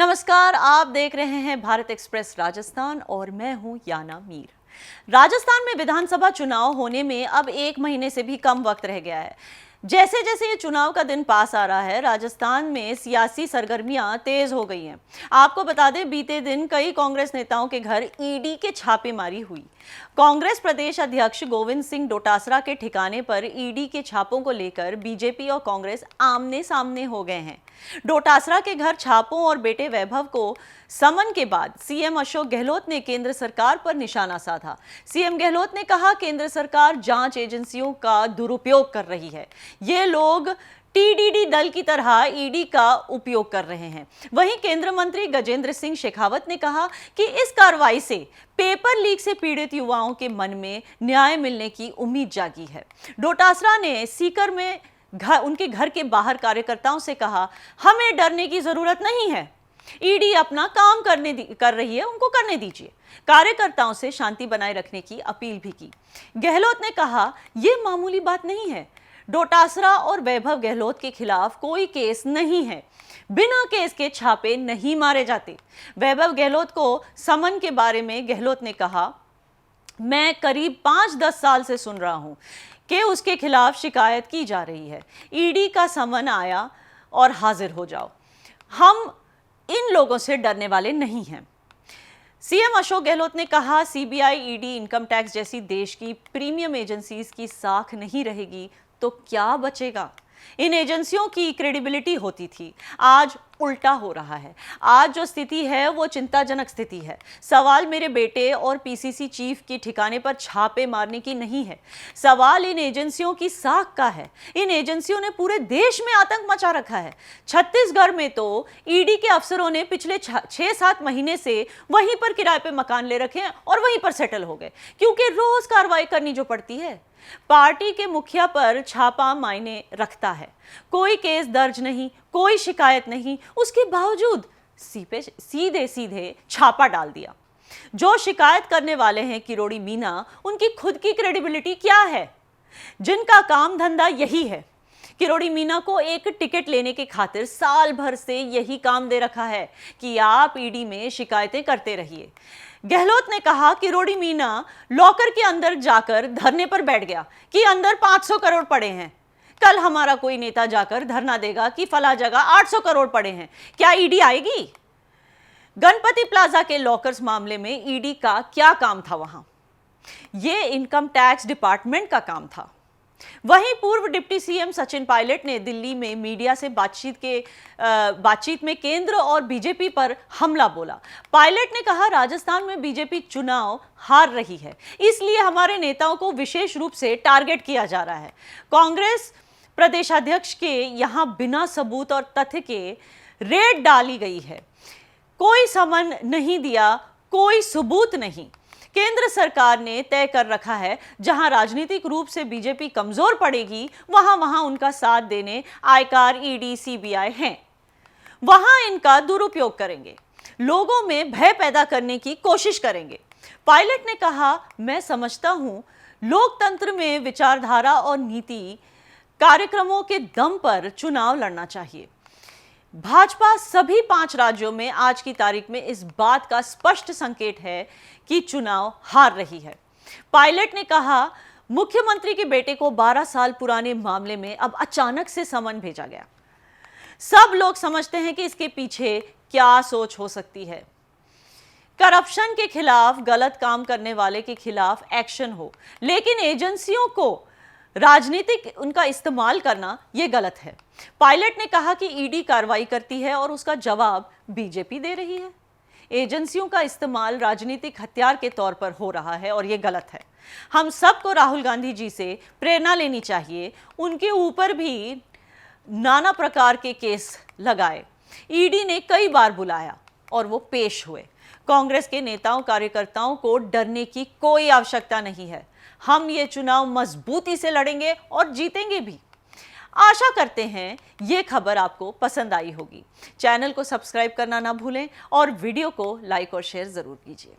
नमस्कार, आप देख रहे हैं भारत एक्सप्रेस राजस्थान और मैं हूं याना मीर। राजस्थान में विधानसभा चुनाव होने में अब 1 महीने से भी कम वक्त रह गया है। जैसे जैसे ये चुनाव का दिन पास आ रहा है, राजस्थान में सियासी सरगर्मियां तेज हो गई हैं। आपको बता दें, बीते दिन कई कांग्रेस नेताओं के घर ईडी के छापेमारी हुई। कांग्रेस प्रदेश अध्यक्ष गोविंद सिंह डोटासरा के ठिकाने पर ईडी के छापों को लेकर बीजेपी और कांग्रेस आमने सामने हो गए हैं। डोटासरा के घर छापों और बेटे वैभव को समन के बाद सीएम अशोक गहलोत ने केंद्र सरकार पर निशाना साधा। सीएम गहलोत ने कहा, केंद्र सरकार जांच एजेंसियों का दुरुपयोग कर रही है। ये लोग टीडीडी दल की तरह ईडी का उपयोग कर रहे हैं। वहीं केंद्रीय मंत्री गजेंद्र सिंह शेखावत ने कहा कि इस कार्रवाई से पेपर लीक से पीड़ित युवाओं के मन में न्याय मिलने की उम्मीद जागी है। डोटासरा ने सीकर में उनके घर के बाहर कार्यकर्ताओं से कहा, हमें डरने की जरूरत नहीं है, ईडी अपना काम कर रही है, उनको करने दीजिए। कार्यकर्ताओं से शांति बनाए रखने की अपील भी की। गहलोत ने कहा, यह मामूली बात नहीं है, डोटासरा और वैभव गहलोत के खिलाफ कोई केस नहीं है, बिना केस के छापे नहीं मारे जाते। वैभव गहलोत को समन के बारे में गहलोत ने कहा, मैं करीब 5-10 साल से सुन रहा हूं कि उसके खिलाफ शिकायत की जा रही है। ईडी का समन आया और हाजिर हो जाओ, हम इन लोगों से डरने वाले नहीं हैं। सीएम अशोक गहलोत ने कहा, सीबीआई, ईडी, इनकम टैक्स जैसी देश की प्रीमियम एजेंसीज की साख नहीं रहेगी तो क्या बचेगा। इन एजेंसियों की क्रेडिबिलिटी होती थी, आज उल्टा हो रहा है। आज जो स्थिति है वो चिंताजनक स्थिति है। सवाल मेरे बेटे और पीसीसी चीफ के ठिकाने पर छापे मारने की नहीं है, सवाल इन एजेंसियों की साख का है। इन एजेंसियों ने पूरे देश में आतंक मचा रखा है। छत्तीसगढ़ में तो ईडी के अफसरों ने पिछले 6-7 महीने से वहीं पर किराए पे मकान ले रखे हैं और वहीं पर सेटल हो गए, क्योंकि रोज कार्रवाई करनी जो पड़ती है। पार्टी के मुखिया पर छापा मायने रखता है, कोई केस दर्ज नहीं, कोई शिकायत नहीं, उसके बावजूद सीधे सीधे छापा डाल दिया। जो शिकायत करने वाले हैं किरोड़ी मीना, उनकी खुद की क्रेडिबिलिटी क्या है, जिनका काम धंधा यही है। किरोड़ी मीना को एक टिकट लेने के खातिर साल भर से यही काम दे रखा है कि आप ईडी में शिकायतें करते रहिए। गहलोत ने कहा, किरोड़ी मीना लॉकर के अंदर जाकर धरने पर बैठ गया कि अंदर 500 करोड़ पड़े हैं। कल हमारा कोई नेता जाकर धरना देगा कि फला जगह 800 करोड़ पड़े हैं, क्या ईडी आएगी? गणपति प्लाजा के लॉकर्स मामले में ईडी का क्या काम था वहां? यह इनकम टैक्स डिपार्टमेंट का काम था। वहीं पूर्व डिप्टी सीएम सचिन पायलट ने दिल्ली में मीडिया से बातचीत में केंद्र और बीजेपी पर हमला बोला। पायलट ने कहा, राजस्थान में बीजेपी चुनाव हार रही है, इसलिए हमारे नेताओं को विशेष रूप से टारगेट किया जा रहा है। कांग्रेस प्रदेशाध्यक्ष के यहां बिना सबूत और तथ्य के रेड डाली गई है, कोई समन नहीं दिया, कोई सबूत नहीं। केंद्र सरकार ने तय कर रखा है, जहां राजनीतिक रूप से बीजेपी कमजोर पड़ेगी, वहां वहां उनका साथ देने आयकर, ईडी, सीबीआई हैं। वहां इनका दुरुपयोग करेंगे, लोगों में भय पैदा करने की कोशिश करेंगे। पायलट ने कहा, मैं समझता हूं लोकतंत्र में विचारधारा और नीति कार्यक्रमों के दम पर चुनाव लड़ना चाहिए। भाजपा सभी 5 राज्यों में आज की तारीख में इस बात का स्पष्ट संकेत है कि चुनाव हार रही है। पायलट ने कहा, मुख्यमंत्री के बेटे को 12 साल पुराने मामले में अब अचानक से समन भेजा गया। सब लोग समझते हैं कि इसके पीछे क्या सोच हो सकती है। करप्शन के खिलाफ, गलत काम करने वाले के खिलाफ एक्शन हो, लेकिन एजेंसियों को राजनीतिक उनका इस्तेमाल करना यह गलत है। पायलट ने कहा कि ईडी कार्रवाई करती है और उसका जवाब बीजेपी दे रही है। एजेंसियों का इस्तेमाल राजनीतिक हथियार के तौर पर हो रहा है और यह गलत है। हम सबको राहुल गांधी जी से प्रेरणा लेनी चाहिए, उनके ऊपर भी नाना प्रकार के केस लगाए। ईडी ने कई बार बुलाया और वो पेश हुए। कांग्रेस के नेताओं कार्यकर्ताओं को डरने की कोई आवश्यकता नहीं है। हम ये चुनाव मजबूती से लड़ेंगे और जीतेंगे भी। आशा करते हैं ये खबर आपको पसंद आई होगी। चैनल को सब्सक्राइब करना ना भूलें और वीडियो को लाइक और शेयर जरूर कीजिए।